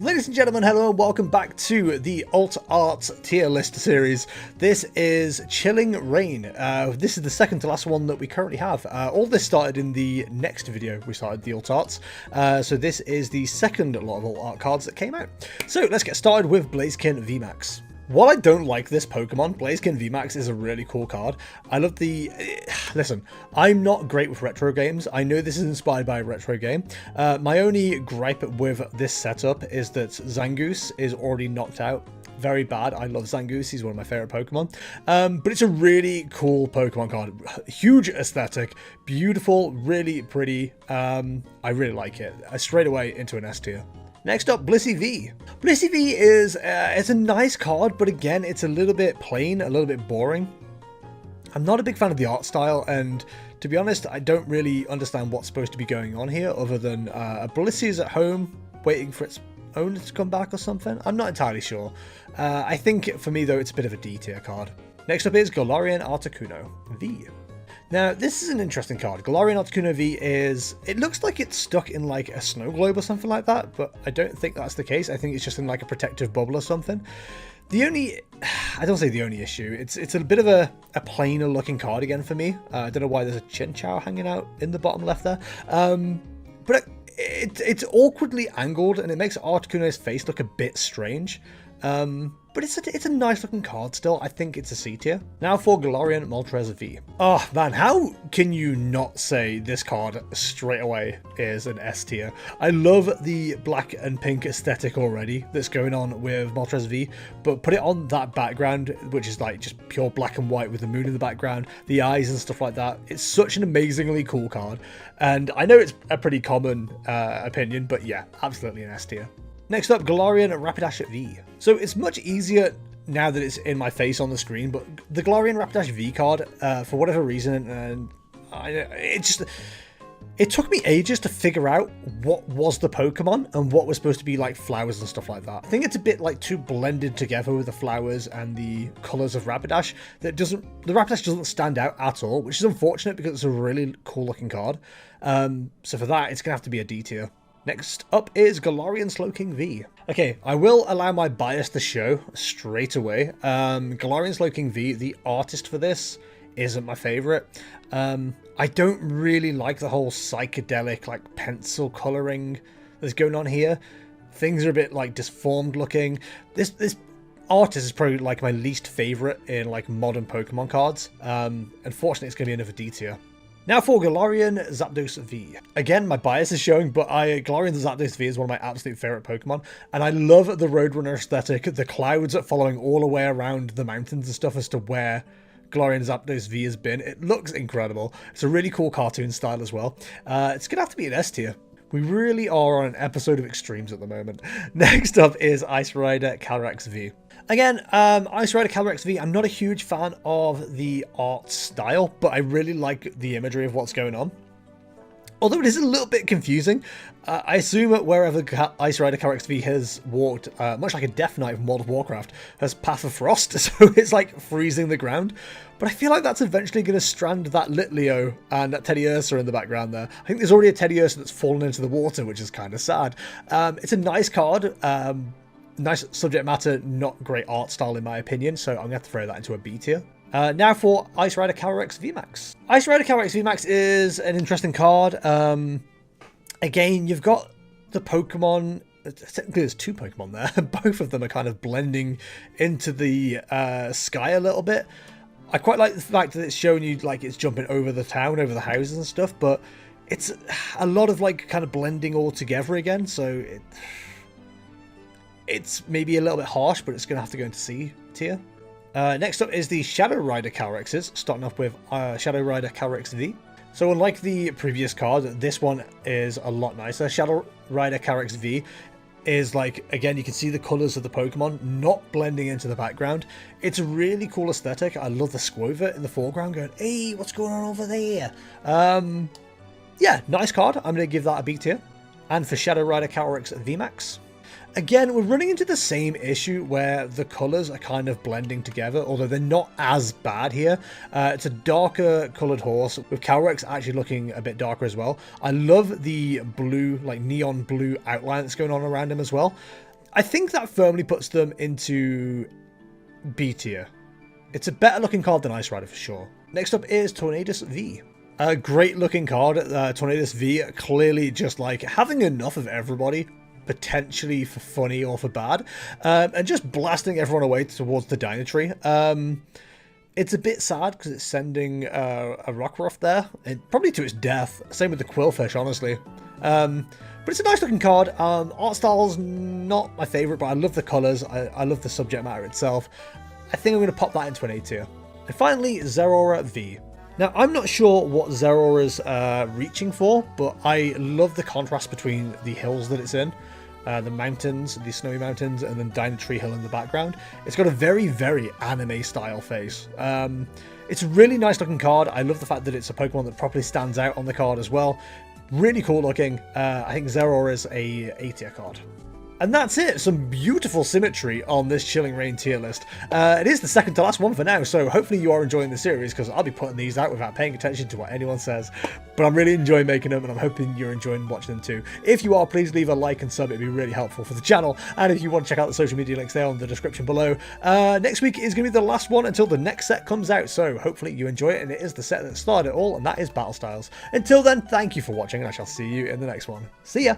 Ladies and gentlemen, hello and welcome back to the Alt Arts tier list series. This is Chilling Reign. This is the second to last one that we currently have. All this started in the next video we started the Alt Arts. So this is the second lot of Alt Art cards that came out. So let's get started with Blazekin VMAX. While I don't like this Pokemon, Blazekin VMAX is a really cool card. I love the... Listen, I'm not great with retro games. I know this is inspired by a retro game. My only gripe with this setup is that Zangoose is already knocked out. Very bad. I love Zangoose. He's one of my favorite Pokemon. But it's a really cool Pokemon card. Huge aesthetic. Beautiful. Really pretty. I really like it. Straight away into an S tier. Next up, Blissy V. Blissy V is it's a nice card, but again, it's a little bit plain, a little bit boring. I'm not a big fan of the art style, and to be honest, I don't really understand what's supposed to be going on here, other than Blissy is at home waiting for its owner to come back or something. I'm not entirely sure. I think for me though, it's a bit of a D tier card. Next up is Glorion Articuno V. Now, this is an interesting card. Galvanria Articuno V is... It looks like it's stuck in, like, a snow globe or something like that, but I don't think that's the case. I think it's just in, like, a protective bubble or something. The only... I don't say the only issue. It's a bit of a plainer-looking card again for me. I don't know why there's a Chinchou hanging out in the bottom left there. But it's awkwardly angled, and it makes Articuno's face look a bit strange. But it's a nice looking card still. I think it's a C tier. Now for Glorion V. Oh man, how can you not say this card straight away is an S tier? I love the black and pink aesthetic already that's going on with Moltres V, but put it on that background, which is like just pure black and white with the moon in the background, the eyes and stuff like that. It's such an amazingly cool card. And I know it's a pretty common opinion, but yeah, absolutely an S tier. Next up, Glorion Rapidash V. So it's much easier now that it's in my face on the screen, but the Glorion Rapidash V card, for whatever reason, and it took me ages to figure out what was the Pokemon and what was supposed to be like flowers and stuff like that. I think it's a bit like too blended together with the flowers and the colors of Rapidash that the Rapidash doesn't stand out at all, which is unfortunate because it's a really cool looking card. So for that, it's gonna have to be a D tier. Next up is Galarian Slowking V. Okay, I will allow my bias to show straight away. Galarian Slowking V, the artist for this, isn't my favorite. I don't really like the whole psychedelic, like, pencil coloring that's going on here. Things are a bit, like, disformed looking. This artist is probably, like, my least favorite in, like, modern Pokemon cards. Unfortunately, it's going to be another D tier. Now for Galarian Zapdos V. Again, my bias is showing, but Galarian Zapdos V is one of my absolute favourite Pokemon, and I love the Roadrunner aesthetic, the clouds following all the way around the mountains and stuff as to where Galarian Zapdos V has been. It looks incredible. It's a really cool cartoon style as well. It's going to have to be an S tier. We really are on an episode of extremes at the moment. Next up is Ice Rider Calraxx V. Again, Ice Rider Calraxx V, I'm not a huge fan of the art style, but I really like the imagery of what's going on. Although it is a little bit confusing. I assume that wherever Ice Rider Calraxx V has walked, much like a Death Knight from World of Warcraft, has Path of Frost, so it's like freezing the ground. But I feel like that's eventually going to strand that Litleo and that Teddiursa in the background there. I think there's already a Teddiursa that's fallen into the water, which is kind of sad. It's a nice card. Nice subject matter, not great art style in my opinion, so I'm going to have to throw that into a B tier. Now for Ice Rider Calraxx Vmax. Ice Rider Calraxx Vmax is an interesting card. Again, you've got the Pokemon, technically there's two Pokemon there, both of them are kind of blending into the sky a little bit. I quite like the fact that it's showing you like it's jumping over the town, over the houses and stuff, but it's a lot of like kind of blending all together again, so it's maybe a little bit harsh, but it's going to have to go into C tier. Next up is the Shadow Rider Calraxes, starting off with Shadow Rider Calraxx V. So unlike the previous card, this one is a lot nicer. Shadow Rider Calraxx V is like, again, you can see the colours of the Pokemon not blending into the background. It's a really cool aesthetic. I love the Squover in the foreground going, hey, what's going on over there? Yeah, nice card. I'm going to give that a B tier. And for Shadow Rider Calraxx Vmax, again, we're running into the same issue where the colours are kind of blending together, although they're not as bad here. It's a darker coloured horse, with Calraxx actually looking a bit darker as well. I love the blue, like neon blue outline that's going on around him as well. I think that firmly puts them into B tier. It's a better looking card than Ice Rider for sure. Next up is Tornadus V. A great looking card. Tornadus V, clearly just like having enough of everybody, potentially for funny or for bad, and just blasting everyone away towards the Dynatree. It's a bit sad because it's sending a Rockruff there, and probably to its death. Same with the Quillfish, honestly. But it's a nice looking card. Art style's not my favourite, but I love the colours. I love the subject matter itself. I think I'm going to pop that into an A tier. And finally, Zeraora V. Now, I'm not sure what Zeraora's reaching for, but I love the contrast between the hills that it's in. The mountains, the snowy mountains, and then Dynatree Hill in the background. It's got a very, very anime-style face. It's a really nice looking card. I love the fact that it's a Pokemon that properly stands out on the card as well. Really cool looking. I think Zeraora is a A-tier card. And that's it. Some beautiful symmetry on this Chilling Reign tier list. It is the second to last one for now, so hopefully you are enjoying the series, because I'll be putting these out without paying attention to what anyone says. But I'm really enjoying making them, and I'm hoping you're enjoying watching them too. If you are, please leave a like and sub. It'd be really helpful for the channel. And if you want to check out the social media links, they're on the description below. Next week is going to be the last one until the next set comes out, so hopefully you enjoy it, and it is the set that started it all, and that is Battle Styles. Until then, thank you for watching, and I shall see you in the next one. See ya!